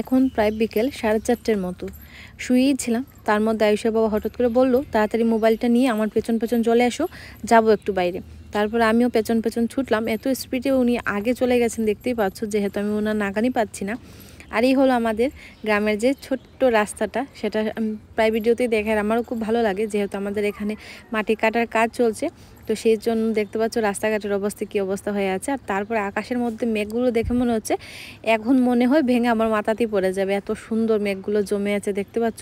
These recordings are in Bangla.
এখন প্রায় বিকেল 4:30-র মতো। শুয়েই ছিলাম, তার মধ্যে আয়ুষের বাবা হঠাৎ করে বলল, তাড়াতাড়ি মোবাইলটা নিয়ে আমার পেছন পেছন চলে আসো, যাবো একটু বাইরে। তারপর আমিও পেছন পেছন ছুটলাম। এত স্পিডে উনি আগে চলে গেছেন, দেখতেই পাচ্ছ, যেহেতু আমি ওনার নাগানি পাচ্ছি না। আর এই হলো আমাদের গ্রামের যে ছোট্ট রাস্তাটা, সেটা প্রায় ভিডিওতেই দেখার আমারও খুব ভালো লাগে, যেহেতু আমাদের এখানে মাটি কাটার কাজ চলছে। তো সেই জন্য দেখতে পাচ্ছ রাস্তাঘাটের অবস্থা কী অবস্থা হয়ে আছে। আর তারপরে আকাশের মধ্যে মেঘগুলো দেখে মনে হচ্ছে এখন মনে হয় ভেঙে আমার মাথাতেই পড়ে যাবে, এত সুন্দর মেঘগুলো জমে আছে, দেখতে পাচ্ছ।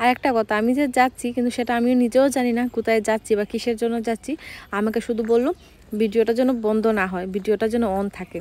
আর একটা কথা, আমি যে যাচ্ছি কিন্তু সেটা আমিও নিজেও জানি না কোথায় যাচ্ছি বা কিসের জন্য যাচ্ছি। আমাকে শুধু বললো ভিডিওটা যেন বন্ধ না হয়, ভিডিওটা যেন অন থাকে।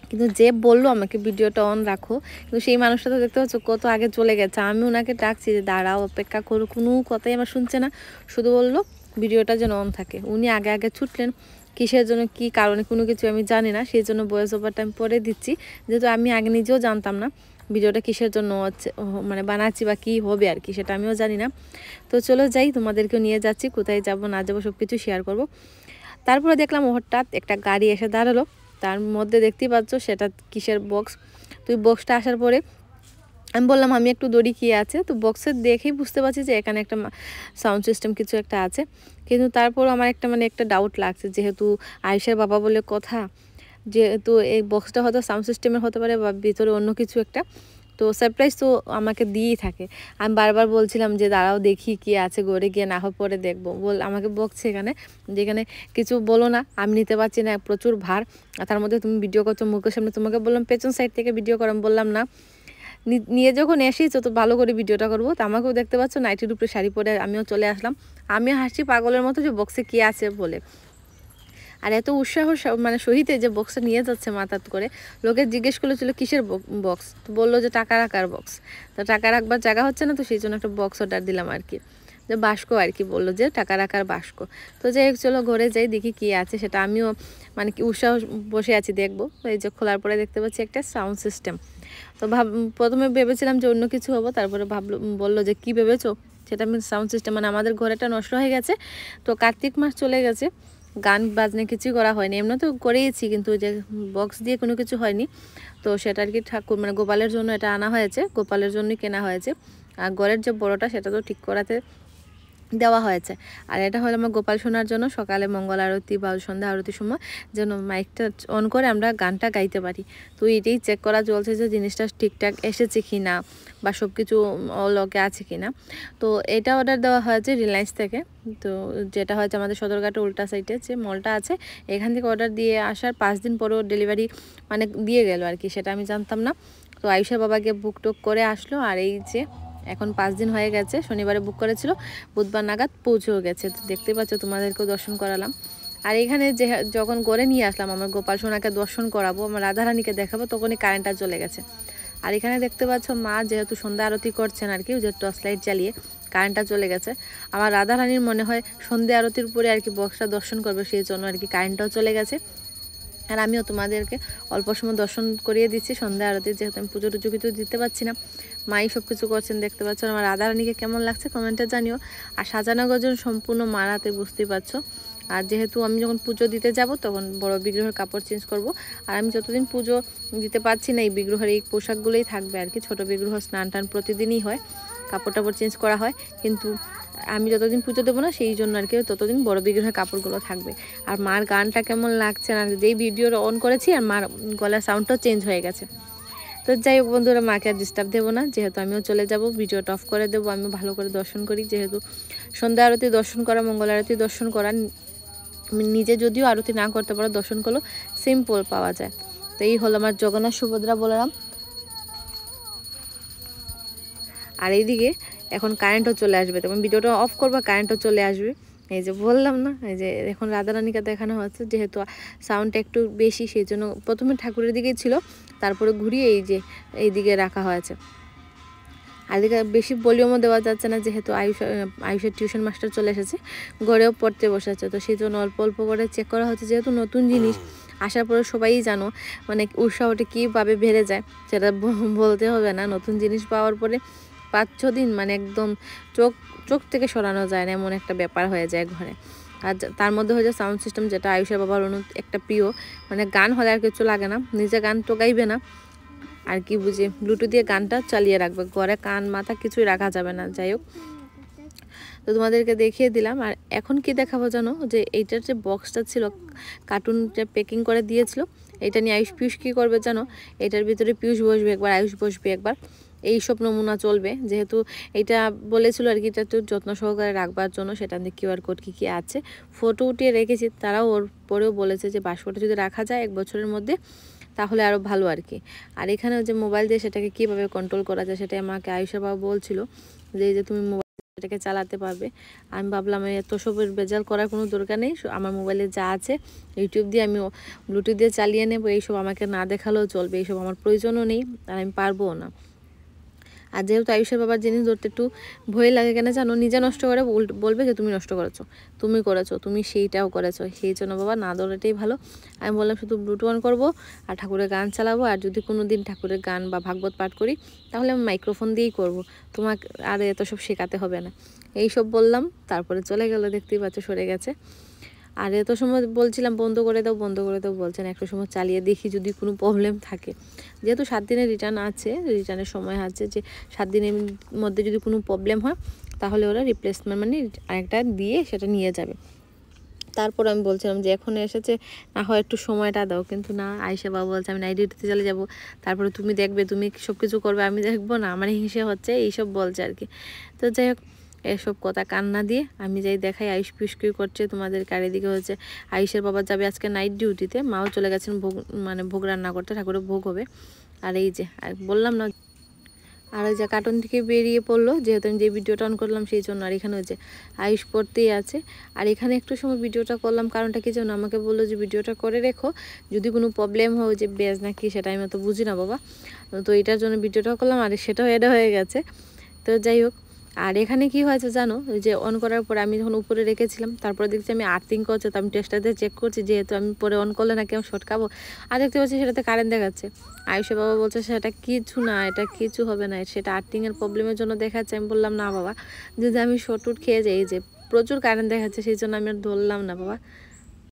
কিন্তু যে বললো আমাকে ভিডিওটা অন রাখো, কিন্তু সেই মানুষটা তো দেখতে পাচ্ছ কত আগে চলে গেছে। আমি ওনাকে ডাকছি যে দাঁড়াও, অপেক্ষা করো, কোনো কথাই আমার শুনছে না, শুধু বললো ভিডিওটা যেন অন থাকে। উনি আগে আগে ছুটলেন, কিসের জন্য কী কারণে কোনো কিছু আমি জানি না, সেই জন্য ভয়েস ওভারটা আমি পরে দিচ্ছি, যেহেতু আমি আগে নিজেও জানতাম না ভিডিওটা কিসের জন্য হচ্ছে, মানে বানাচ্ছি বা কী হবে আর কি, সেটা আমিও জানি না। তো চলো যাই, তোমাদেরকেও নিয়ে যাচ্ছি, কোথায় যাব না যাবো সব কিছু শেয়ার করব। তারপরে দেখলাম হঠাৎ একটা গাড়ি এসে দাঁড়ালো, তার মধ্যে দেখতেই পাচ্ছ সেটা কিসের বক্স। তো ওই বক্সটা আসার পরে আমি বললাম আমি একটু দড়ি কী আছে, তো বক্সের দেখেই বুঝতে পারছি যে এখানে একটা সাউন্ড সিস্টেম কিছু একটা আছে। কিন্তু তারপর আমার একটা ডাউট লাগছে, যেহেতু আয়েশার বাবা বলে কথা, যেহেতু এই বক্সটা হয়তো সাউন্ড সিস্টেমের হতে পারে বা ভিতরে অন্য কিছু একটা, তো সারপ্রাইজ তো আমাকে দিয়েই থাকে। আমি বারবার বলছিলাম যে দাঁড়াও দেখি কি আছে, গড়ে গিয়ে না হয় পরে দেখবো, আমাকে বকছে এখানে, যেখানে কিছু বলো না, আমি নিতে পারছি না, প্রচুর ভার, আর তার মধ্যে তুমি ভিডিও করছো মুখের সামনে, তোমাকে বললাম পেছন সাইড থেকে ভিডিও করো, আমি বললাম না, নিয়ে যখন এসেইছো তো ভালো করে ভিডিওটা করবো। তো আমাকেও দেখতে পাচ্ছ নাইটির উপরে শাড়ি পরে আমিও চলে আসলাম। আমিও হাসছি পাগলের মতো যে বক্সে কী আছে বলে। আর এত উৎসাহ মানে সহিতে যে বক্সটা নিয়ে যাচ্ছে মাথাত করে, লোকে জিজ্ঞেস করেছিল কিসের বক্স, তো বললো যে টাকা রাখার বক্স। তো টাকা রাখবার জায়গা হচ্ছে না, তো সেই জন্য একটা বক্স অর্ডার দিলাম আর কি, যে বাস্ক আর কি, বললো যে টাকা রাখার বাস্ক। তো যাই হোক চলো ঘরে যাই, দেখি কী আছে সেটা, আমিও মানে কি উৎসাহ বসে আছি দেখবো। তো এই যে খোলার পরে দেখতে পাচ্ছি একটা সাউন্ড সিস্টেম। তো প্রথমে ভেবেছিলাম যে অন্য কিছু হবো, তারপরে বললো যে কি ভেবেছো, সেটা আমি সাউন্ড সিস্টেম, মানে আমাদের ঘরেটা নষ্ট হয়ে গেছে, তো কার্তিক মাস চলে গেছে, গান বাজনা কিছুই করা হয়নি, এমনি তো করেইছি কিন্তু যে বক্স দিয়ে কোনো কিছু হয়নি। তো সেটা আর কি ঠাকুর মানে গোপালের জন্য এটা আনা হয়েছে, গোপালের জন্যই কেনা হয়েছে। আর ঘরের যে বড়টা সেটা তো ঠিক করাতে দেওয়া হয়েছে। আর এটা হলো আমার গোপাল শোনার জন্য, সকালে মঙ্গল আরতি বা সন্ধ্যা আরতির সময় যেন মাইকটা অন করে আমরা গানটা গাইতে পারি। তো এটাই চেক করা চলছে যে জিনিসটা ঠিকঠাক এসেছে কি না বা সব কিছু লকে আছে কি না। তো এটা অর্ডার দেওয়া হয়েছে রিলায়েন্স থেকে, তো যেটা হয়তো আমাদের সদরঘাটের উল্টা সাইডে যে মলটা আছে, এখান থেকে অর্ডার দিয়ে আসার 5 দিন পরেও ডেলিভারি মানে দিয়ে গেল আর কি, সেটা আমি জানতাম না। তো আয়ুষের বাবাকে বুক টুক করে আসলো, আর এই যে এখন 5 দিন হয়ে গেছে, শনিবারে বুক করেছিল, বুধবার নাগাদ পৌঁছেও গেছে। তো দেখতে পাচ্ছ, তোমাদেরকেও দর্শন করালাম। আর এখানে যে যখন করে নিয়ে আসলাম আমার গোপাল সোনাকে দর্শন করাবো, আমার রাধারানীকে দেখাবো, তখনই কারেন্টটা চলে গেছে। আর এখানে দেখতে পাচ্ছ মা যেহেতু সন্ধ্যা আরতি করছেন আর কি, যে টর্চ লাইট জ্বালিয়ে কারেন্টটা চলে গেছে। আমার রাধারানীর মনে হয় সন্ধ্যা আরতির পরে আর কি বক্সটা দর্শন করবে, সেই জন্য আর কি কারেন্টটাও চলে গেছে। আর আমিও তোমাদেরকে অল্প সময় দর্শন করিয়ে দিচ্ছি সন্ধ্যা আরতি, যেহেতু আমি পুজো টুজো কিছু দিতে পারছি না, মাই সব কিছু করছেন দেখতে পাচ্ছ। আমার রাধারানীকে কেমন লাগছে কমেন্টে জানিও। আর সাজানো গজন সম্পূর্ণ মারাতে, বুঝতেই পারছো। আর যেহেতু আমি যখন পুজো দিতে যাব তখন বড় বিগ্রহের কাপড় চেঞ্জ করব। আর আমি যতদিন পুজো দিতে পারছি না এই বিগ্রহের এই পোশাকগুলোই থাকবে আর কি। ছোটো বিগ্রহ স্নান টান প্রতিদিনই হয়, কাপড় টাপড় চেঞ্জ করা হয়, কিন্তু আমি যতদিন পুজো দেবো না সেই জন্য আর কি ততদিন বড় বিগ্রহের কাপড়গুলো থাকবে। আর মার গানটা কেমন লাগছে না, যেই ভিডিওটা অন করেছি আর মার গলার সাউন্ডটাও চেঞ্জ হয়ে গেছে। তো যাই হোক বন্ধুরা, মাকে আর ডিস্টার্ব দেবো না, যেহেতু আমিও চলে যাব, ভিডিওটা অফ করে দেবো। আমিও ভালো করে দর্শন করি, যেহেতু সন্ধ্যা আরতি দর্শন করা, মঙ্গল আরতি দর্শন করা, নিজে যদিও আরতি না করতে পারো দর্শন করলো সিম্পল পাওয়া যায়। তো এই হলো আমার জগন্নাথ সুভদ্রা বলরাম। আর এইদিকে এখন কারেন্টও চলে আসবে, তখন ভিডিওটা অফ করবো, কারেন্টও চলে আসবে। এই যে বললাম না, এই যে এখন রাধারানীকে দেখানো হচ্ছে, যেহেতু সাউন্ডটা একটু বেশি সেই জন্য প্রথমে ঠাকুরের দিকেই ছিল, তারপরে ঘুরিয়ে এই যে এইদিকে রাখা হয়েছে। আর এদিকে বেশি ভলিউমও দেওয়া যাচ্ছে না, যেহেতু আয়ুষের টিউশন মাস্টার চলে এসেছে, ঘরেও পড়তে বসেছে, তো সেই জন্য অল্প অল্প করে চেক করা হচ্ছে, যেহেতু নতুন জিনিস আসার পরে সবাই জানো মানে উৎসাহটা কীভাবে বেড়ে যায় সেটা বলতে হবে না। নতুন জিনিস পাওয়ার পরে 5-6 দিন মানে একদম চোখ থেকে সরানো যায় না, এমন একটা ব্যাপার হয়ে যায় ঘরে। আর তার মধ্যে হয়ে যায় সাউন্ড সিস্টেম, যেটা আয়ুষের বাবার একটা প্রিয়, মানে গান হলে আর কিছু লাগে না, নিজে গান তো গাইবে না, আর কি বুঝে ব্লুটুথ দিয়ে গানটা চালিয়ে রাখবে, ঘরে কান মাথা কিছুই রাখা যাবে না। যাই হোক, তো তোমাদেরকে দেখিয়ে দিলাম। আর এখন কি দেখাবো জানো, যে এইটার যে বক্সটা ছিল কার্টুনটা প্যাকিং করে দিয়েছিল, এটা নিয়ে আয়ুষ পিয়ুষ কী করবে জানো, এটার ভিতরে পিয়ুষ বসবে একবার, আয়ুষ বসবে একবার, এই সব নমুনা চলবে। যেহেতু এটা বলেছিল আর কি, এটা একটু যত্ন সহকারে রাখবার জন্য, সেটা কিউআর কোড কী কী আছে ফটো উঠিয়ে রেখেছি। তারাও ওর পরেও বলেছে যে বাস্কটা যদি রাখা যায় 1 বছরের মধ্যে তাহলে আরও ভালো আর কি। আর এখানে যে মোবাইল দিয়ে সেটাকে কীভাবে কন্ট্রোল করা যায় সেটাই আমাকে আয়ুষা বাবা বলছিল, যে এই যে তুমি মোবাইল এটাকে চালাতে পারবে। আমি ভাবলাম এত সবের বেজাল করার কোনো দরকার নেই, আমার মোবাইলে যা আছে ইউটিউব দিয়ে আমি ব্লুটুথ দিয়ে চালিয়ে নেবো, এইসব আমাকে না দেখালেও চলবে, এইসব আমার প্রয়োজনও নেই আর আমি পারবও না। আর যেহেতু আয়ুষের বাবার জিনিস ধরতে একটু ভয় লাগে, কেন জানো, নিজে নষ্ট করে বলবে যে তুমি নষ্ট করেছো, তুমি করেছো, তুমি সেইটাও করেছো, সেই জন্য বাবা না ধরাটাই ভালো। আমি বললাম শুধু ব্লুটুথ অন করবো আর ঠাকুরের গান চালাবো, আর যদি কোনো দিন ঠাকুরের গান বা ভাগবত পাঠ করি তাহলে আমি মাইক্রোফোন দিয়েই করব, তোমাকে আর এত সব শেখাতে হবে না। এইসব বললাম, তারপরে চলে গেল, দেখতেই পাচ্ছ সরে গেছে। আর এত সময় বলছিলাম বন্ধ করে দাও বন্ধ করে দাও, বলছেন একটা সময় চালিয়ে দেখি যদি কোনো প্রবলেম থাকে। যেহেতু 7 দিনের রিটার্ন আছে, রিটার্নের সময় আছে, যে 7 দিনের মধ্যে যদি কোনো প্রবলেম হয় তাহলে ওরা রিপ্লেসমেন্ট মানে আরেকটা দিয়ে সেটা নিয়ে যাবে। তারপর আমি বলছিলাম যে এখন এসেছে, না হয় একটু সময়টা দাও, কিন্তু না, আয়ুষা বাবা বলছে আমি নাইট ডিউটিতে চলে যাবো, তারপরে তুমি দেখবে, তুমি সব কিছু করবে, আমি দেখবো না, আমার হিংসে হচ্ছে, এইসব বলছে আর কি। তো যাই হোক, এসব কথা কান্না দিয়ে আমি যাই দেখাই আয়ুষ পিউষ করছে তোমাদের চারিদিকে হচ্ছে। আয়ুষের বাবা যাবে আজকে নাইট ডিউটিতে, মাও চলে গেছেন ভোগ মানে ভোগ রান্না করতে, ঠাকুরের ভোগ হবে। আর এই যে আর বললাম না, আর ওই যে কার্টুন থেকে বেরিয়ে পড়লো, যেহেতু আমি যে ভিডিওটা অন করলাম সেই জন্য। আর এখানে হচ্ছে আয়ুষ পড়তেই আছে। আর এখানে একটু সময় ভিডিওটা করলাম, কারণটা কি জন্য, আমাকে বললো যে ভিডিওটা করে রেখো, যদি কোনো প্রবলেম হয় যে বেজ নাকি সেটা আমি তো বুঝি না বাবা, তো এটার জন্য ভিডিওটা করলাম। আর সেটাও এটা হয়ে গেছে। তো যাই হোক, আর এখানে কি হয়েছে জানো, যে অন করার পরে আমি যখন উপরে রেখেছিলাম, তারপরে দেখছি আমি আর্থিং করছে, তো আমি টেস্টাতে চেক করছি, যেহেতু আমি পরে অন করলে নাকি আমি শর্টকাবো। আর দেখতে পাচ্ছি সেটাতে কারেন্ট দেখাচ্ছে। আয়ুষা বাবা বলছে সেটা কিছু না, এটা কিছু হবে না, সেটা আর্থিংয়ের প্রবলেমের জন্য দেখাচ্ছে। আমি বললাম না বাবা, যদি আমি শর্ট খেয়ে যাই, যে প্রচুর কারেন্ট দেখাচ্ছে, সেই জন্য আমি আর ধরলাম না বাবা।